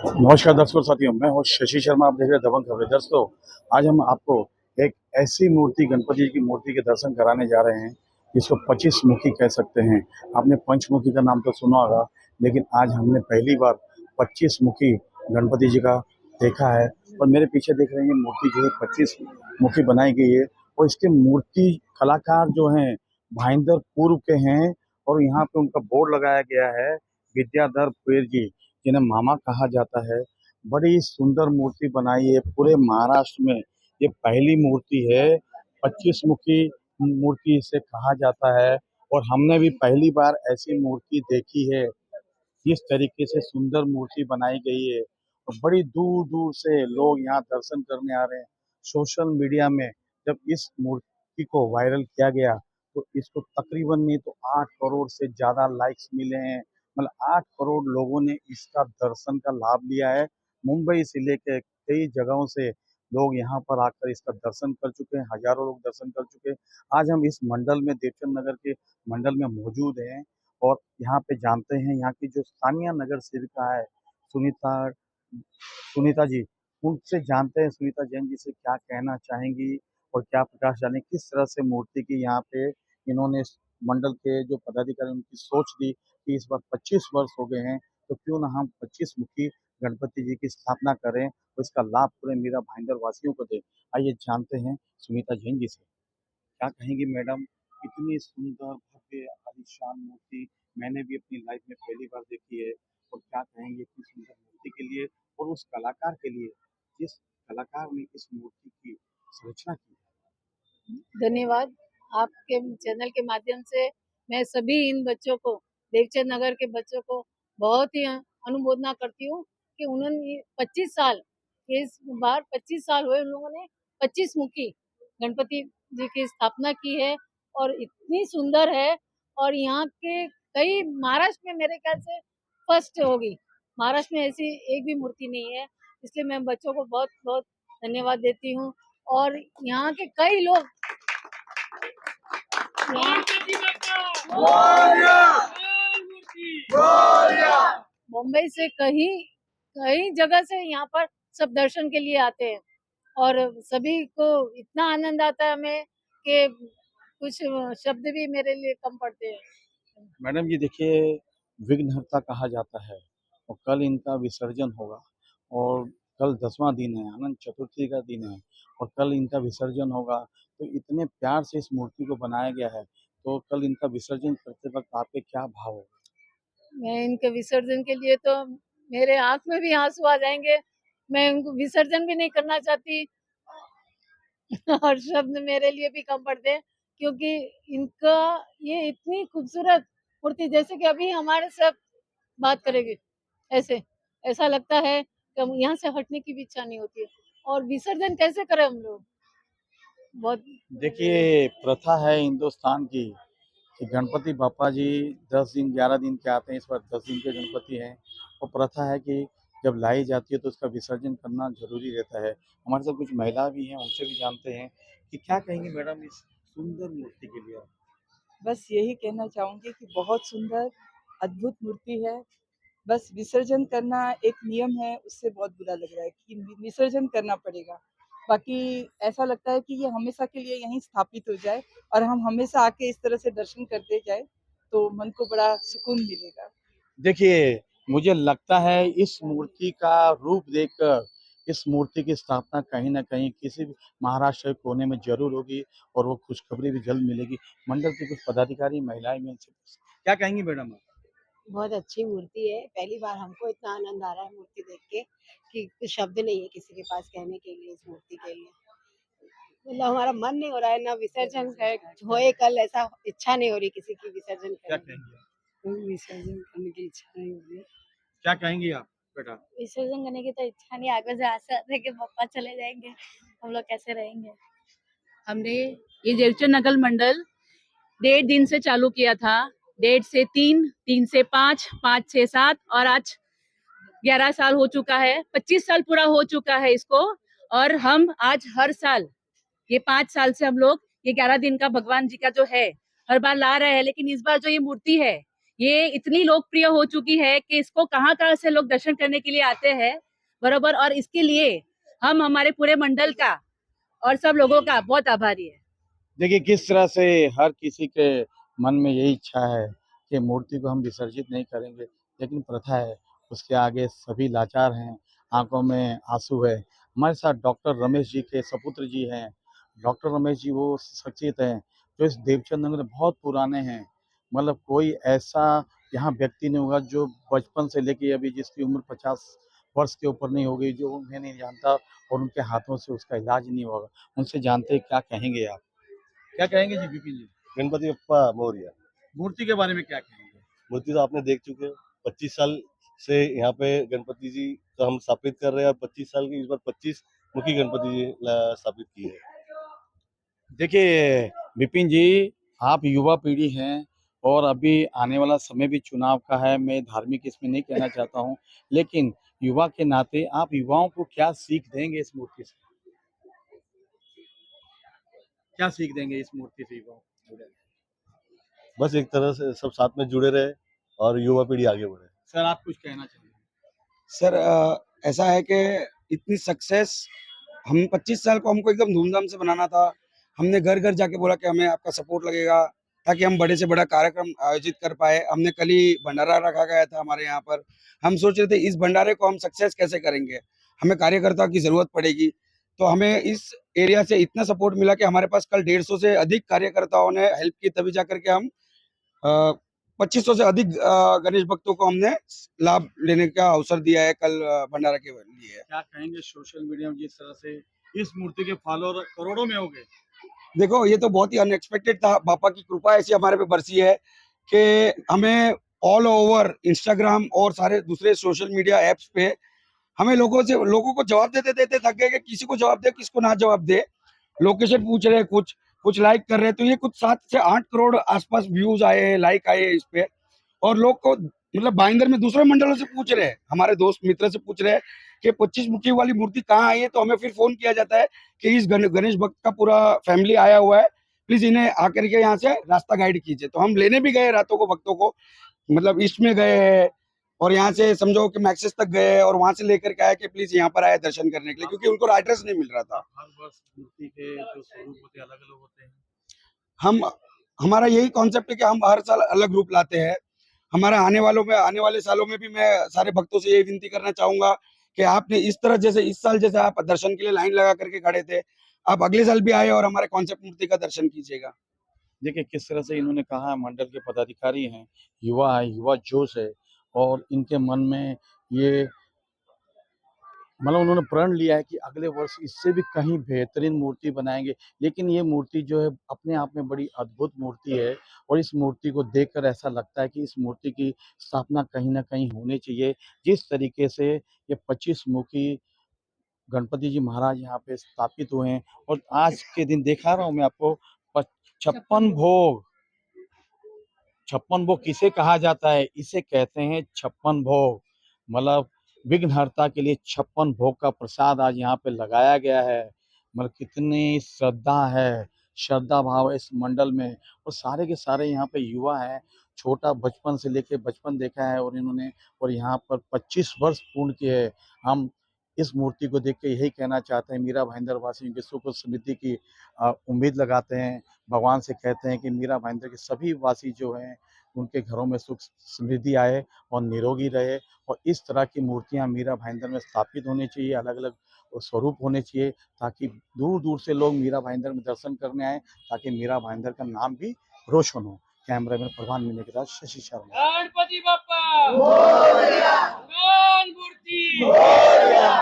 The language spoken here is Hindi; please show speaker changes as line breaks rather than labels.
नमस्कार दर्शकों साथियों, मैं हूँ शशि शर्मा। आप देख रहे हैं दबंग खबरें। दोस्तों, आज हम आपको एक ऐसी मूर्ति, गणपति जी की मूर्ति के दर्शन कराने जा रहे हैं जिसको 25 मुखी कह सकते हैं। आपने पंचमुखी का नाम तो सुना होगा, लेकिन आज हमने पहली बार 25 मुखी गणपति जी का देखा है। और मेरे पीछे देख रहे हैं मूर्ति जो है 25 मुखी बनाई गई है। और इसके मूर्ति कलाकार जो हैं भाईंदर पूर्व के हैं। और यहाँ पे उनका बोर्ड लगाया गया है, विद्याधर पुएर जी, जिन्हें मामा कहा जाता है। बड़ी सुंदर मूर्ति बनाई है पूरे महाराष्ट्र में। ये पहली मूर्ति है, 25 मुखी मूर्ति इसे कहा जाता है। और हमने भी पहली बार ऐसी मूर्ति देखी है। जिस तरीके से सुंदर मूर्ति बनाई गई है और बड़ी दूर दूर से लोग यहाँ दर्शन करने आ रहे हैं। सोशल मीडिया में जब इस मूर्ति को वायरल किया गया तो इसको तकरीबन नहीं तो 8 करोड़ से ज्यादा लाइक्स मिले हैं। मतलब 8 करोड़ लोगों ने इसका दर्शन का लाभ लिया है। मुंबई से लेकर कई जगहों से लोग यहाँ पर आकर इसका दर्शन कर चुके हैं। हजारों लोग दर्शन कर चुके हैं। आज हम इस मंडल में, देवचंद नगर के मंडल में मौजूद हैं। और यहाँ पे जानते हैं यहाँ की जो स्थानीय नगर सेविका है सुनीता सुनीता जी, उनसे जानते हैं सुनीता जैन जी से क्या कहना चाहेंगी और क्या प्रकाश डालें, किस तरह से मूर्ति की यहाँ पे इन्होंने इस मंडल के जो पदाधिकारी उनकी सोच दी कि इस बार 25 वर्ष हो गए हैं तो क्यों ना हम 25 मुखी गणपति जी की स्थापना करें और इसका लाभ पूरे मीरा भाईंदर वासियों को दें। आइए जानते हैं सुनीता जैन जी से। क्या कहेंगी मैडम, इतनी सुंदर भव्य आलीशान मूर्ति मैंने भी अपनी लाइफ में पहली बार देखी है। और क्या कहेंगे इतनी सुंदर मूर्ति के लिए और उस कलाकार के लिए जिस कलाकार ने इस मूर्ति की संरचना की
धन्यवाद। आपके चैनल के माध्यम से मैं सभी इन बच्चों को, देवचंद नगर के बच्चों को बहुत ही अनुमोदना करती हूँ कि उन्होंने 25 साल, इस बार 25 साल हुए उन लोगों ने 25 मुखी गणपति जी की स्थापना की है और इतनी सुंदर है। और यहाँ के कई, महाराष्ट्र में मेरे ख्याल से फर्स्ट होगी। महाराष्ट्र में ऐसी एक भी मूर्ति नहीं है, इसलिए मैं बच्चों को बहुत बहुत धन्यवाद देती हूँ। और यहाँ के कई लोग मुंबई से कहीं कई जगह से यहाँ पर सब दर्शन के लिए आते हैं और सभी को इतना आनंद आता है हमें कि कुछ शब्द भी मेरे लिए कम पड़ते हैं।
मैडम जी देखिए, विघ्नहर्ता कहा जाता है और कल इनका विसर्जन होगा। और कल 10वां दिन है, अनंत चतुर्थी का दिन है और कल इनका विसर्जन होगा। तो इतने प्यार से इस मूर्ति को बनाया गया है, तो कल इनका विसर्जन करते वक्त आपके क्या भाव होगा?
मैं इनके विसर्जन के लिए तो मेरे आंख में भी आंसू आ जाएंगे। मैं इनको विसर्जन भी नहीं करना चाहती और शब्द मेरे लिए भी कम पड़ते हैं क्योंकि इनका ये इतनी खूबसूरत मूर्ति, जैसे कि अभी हमारे सब बात करेंगे ऐसे, ऐसा लगता है कि हम यहाँ से हटने की भी इच्छा नहीं होती है। और विसर्जन कैसे करें हम लोग, बहुत
देखिए, प्रथा है हिंदुस्तान की कि गणपति बापा जी 10 दिन 11 दिन के आते हैं। इस बार 10 दिन के गणपति हैं। और प्रथा है कि जब लाई जाती है तो उसका विसर्जन करना जरूरी रहता है। हमारे साथ कुछ महिला भी हैं, उनसे भी जानते हैं कि क्या कहेंगे मैडम इस सुंदर मूर्ति के लिए।
बस यही कहना चाहूँगी कि बहुत सुंदर, अद्भुत मूर्ति है। बस विसर्जन करना एक नियम है, उससे बहुत बुरा लग रहा है कि विसर्जन करना पड़ेगा। बाकी ऐसा लगता है कि ये हमेशा के लिए यहीं स्थापित हो जाए और हम हमेशा आके इस तरह से दर्शन करते जाए, तो मन को बड़ा सुकून मिलेगा।
देखिए, मुझे लगता है इस मूर्ति का रूप देखकर इस मूर्ति की स्थापना कहीं न कहीं किसी भी महाराष्ट्र के कोने में ज़रूर होगी और वो खुशखबरी भी जल्द मिलेगी। मंडल के कुछ पदाधिकारी, महिलाएँ भी उनसे क्या कहेंगी मैडम आप?
बहुत अच्छी मूर्ति है। पहली बार हमको इतना आनंद आ रहा है मूर्ति देख के कि कुछ शब्द नहीं है किसी के पास कहने के लिए इस मूर्ति के लिए। मतलब हमारा मन नहीं हो रहा है ना विसर्जन होए कल, ऐसा इच्छा नहीं हो रही किसी की विसर्जन
क्या
करने की।
कहेंगी आप?
कोई विसर्जन करने की इच्छा नहीं हो रही है।
क्या कहेंगी आप बेटा?
विसर्जन करने की तो इच्छा नहीं, आगे से आशा है कि पापा चले जाएंगे, हम लोग कैसे रहेंगे।
हमने ये देवचंद नगर मंडल 1.5 दिन से चालू किया था। 1.5 से 3, 3 से 5, 5 से 7 और आज 11 साल हो चुका है। 25 साल पूरा हो चुका है इसको। और हम आज हर साल, ये 5 साल से हम लोग ये 11 दिन का भगवान जी का जो है हर बार ला रहे हैं। लेकिन इस बार जो ये मूर्ति है ये इतनी लोकप्रिय हो चुकी है कि इसको कहाँ कहाँ से लोग दर्शन करने के लिए आते हैं, बरोबर। और इसके लिए हम हमारे पूरे मंडल का और सब लोगों का बहुत आभारी है।
देखिए किस तरह से हर किसी के मन में यही इच्छा है कि मूर्ति को हम विसर्जित नहीं करेंगे, लेकिन प्रथा है, उसके आगे सभी लाचार हैं, आंखों में आंसू है। हमारे साथ डॉक्टर रमेश जी के सपुत्र जी हैं। डॉक्टर रमेश जी वो शख्सियत हैं जो इस देवचंद नगर में बहुत पुराने हैं। मतलब कोई ऐसा यहाँ व्यक्ति नहीं होगा जो बचपन से लेके अभी जिसकी उम्र 50 वर्ष के ऊपर नहीं होगी जो उन्हें नहीं जानता और उनके हाथों से उसका इलाज नहीं होगा। उनसे जानते क्या कहेंगे आप? क्या कहेंगे जी विपिन जी?
गणपति बप्पा मौर्य।
मूर्ति के बारे में क्या कहेंगे?
मूर्ति तो आपने देख चुके हो, 25 साल से यहाँ पे गणपति जी को हम स्थापित कर रहे हैं और 25 साल की इस बार 25 मुखी गणपति जी स्थापित की है।
देखिए विपिन जी, आप युवा पीढ़ी हैं और अभी आने वाला समय भी चुनाव का है। मैं धार्मिक इसमें नहीं कहना चाहता हूँ, लेकिन युवा के नाते आप युवाओं को क्या सीख देंगे इस मूर्ति से? क्या सीख देंगे इस मूर्ति से युवाओं को?
बस एक तरह से सब साथ में जुड़े रहे और युवा पीढ़ी आगे बढ़े।
सर आप कुछ कहना चाहेंगे?
सर ऐसा है कि इतनी सक्सेस हम 25 साल को हमको एकदम धूमधाम से बनाना था। हमने घर घर जाके बोला कि हमें आपका सपोर्ट लगेगा ताकि हम बड़े से बड़ा कार्यक्रम आयोजित कर पाए। हमने कल ही भंडारा रखा गया था हमारे यहाँ पर। हम सोच रहे थे इस भंडारे को हम सक्सेस कैसे करेंगे, हमें कार्यकर्ता की ज़रूरत पड़ेगी। तो हमें इस एरिया से इतना सपोर्ट मिला कि हमारे पास कल 150 से अधिक कार्यकर्ताओं ने हेल्प की, तभी जा करके हम 2500 से अधिक गणेश भक्तों को हमने लाभ लेने का अवसर दिया है कल भंडारा के लिए।
क्या कहेंगे सोशल मीडिया में जिस तरह से इस मूर्ति के फॉलोअर करोड़ों में हो गए?
देखो ये तो बहुत ही अनएक्सपेक्टेड था। बापा की कृपा ऐसी हमारे पे बरसी है कि हमें ऑल ओवर इंस्टाग्राम और सारे दूसरे सोशल मीडिया एप्स पे हमें लोगों को जवाब देते देते थक गए कि किसी को जवाब दे किसको ना जवाब दे। लोकेशन पूछ रहे हैं, कुछ लाइक कर रहे हैं, तो ये कुछ 7 से 8 करोड़ आसपास व्यूज आए हैं, लाइक आए हैं इस पे। और लोग को मतलब भाईंदर में दूसरे मंडलों से पूछ रहे हैं, हमारे दोस्त मित्र से पूछ रहे हैं कि 25 मुखी वाली मूर्ति कहाँ आई है। तो हमें फिर फोन किया जाता है कि इस गणेश भक्त का पूरा फैमिली आया हुआ है, प्लीज इन्हें आकर के यहाँ से रास्ता गाइड कीजिए। तो हम लेने भी गए रातों को भक्तों को, मतलब ईस्ट में गए हैं और यहाँ से समझो कि मैक्सिस तक गए और वहां से लेकर के आए कि प्लीज यहाँ पर आए दर्शन करने के लिए, क्योंकि उनको एड्रेस नहीं मिल रहा था।
हर वर्ष मूर्ति के जो स्वरूप होते हैं अलग अलग होते हैं।
हमारा यही कॉन्सेप्ट है कि हम हर साल अलग रूप लाते हैं। हमारा आने वाले सालों में भी मैं सारे भक्तों से यही विनती करना चाहूंगा कि आपने इस तरह जैसे इस साल जैसे आप दर्शन के लिए लाइन लगा करके खड़े थे, आप अगले साल भी आए और हमारे कॉन्सेप्ट मूर्ति का दर्शन कीजिएगा।
देखिए किस तरह से इन्होंने कहा, मंडल के पदाधिकारी हैं, युवा है, युवा जोश है और इनके मन में ये मतलब उन्होंने प्रण लिया है कि अगले वर्ष इससे भी कहीं बेहतरीन मूर्ति बनाएंगे। लेकिन ये मूर्ति जो है अपने आप में बड़ी अद्भुत मूर्ति है और इस मूर्ति को देखकर ऐसा लगता है कि इस मूर्ति की स्थापना कहीं ना कहीं होनी चाहिए। जिस तरीके से ये 25 मुखी गणपति जी महाराज यहाँ पे स्थापित हुए हैं और आज के दिन दिखा रहा हूँ मैं आपको 56 भोग। 56 भोग किसे कहा जाता है? इसे कहते हैं 56 भोग। मतलब विघ्नहर्ता के लिए 56 भोग का प्रसाद आज यहाँ पे लगाया गया है। मतलब कितनी श्रद्धा है, श्रद्धा भाव है इस मंडल में और सारे के सारे यहाँ पे युवा हैं। छोटा बचपन से लेके बचपन देखा है और इन्होंने और यहाँ पर 25 वर्ष पूर्ण किए हैं। हम इस मूर्ति को देख के यही कहना चाहते हैं, मीरा भाईंदर वासियों की सुख और समृद्धि की उम्मीद लगाते हैं। भगवान से कहते हैं कि मीरा भाईंदर के सभी वासी जो हैं उनके घरों में सुख समृद्धि आए और निरोगी रहे और इस तरह की मूर्तियां मीरा भाईंदर में स्थापित होनी चाहिए, अलग अलग स्वरूप होने चाहिए ताकि दूर दूर से लोग मीरा भाईंदर में दर्शन करने आए, ताकि मीरा भाईंदर का नाम भी रोशन हो। कैमरामैन प्रभान मीना के साथ शशि शर्मा।
गणपति बप्पा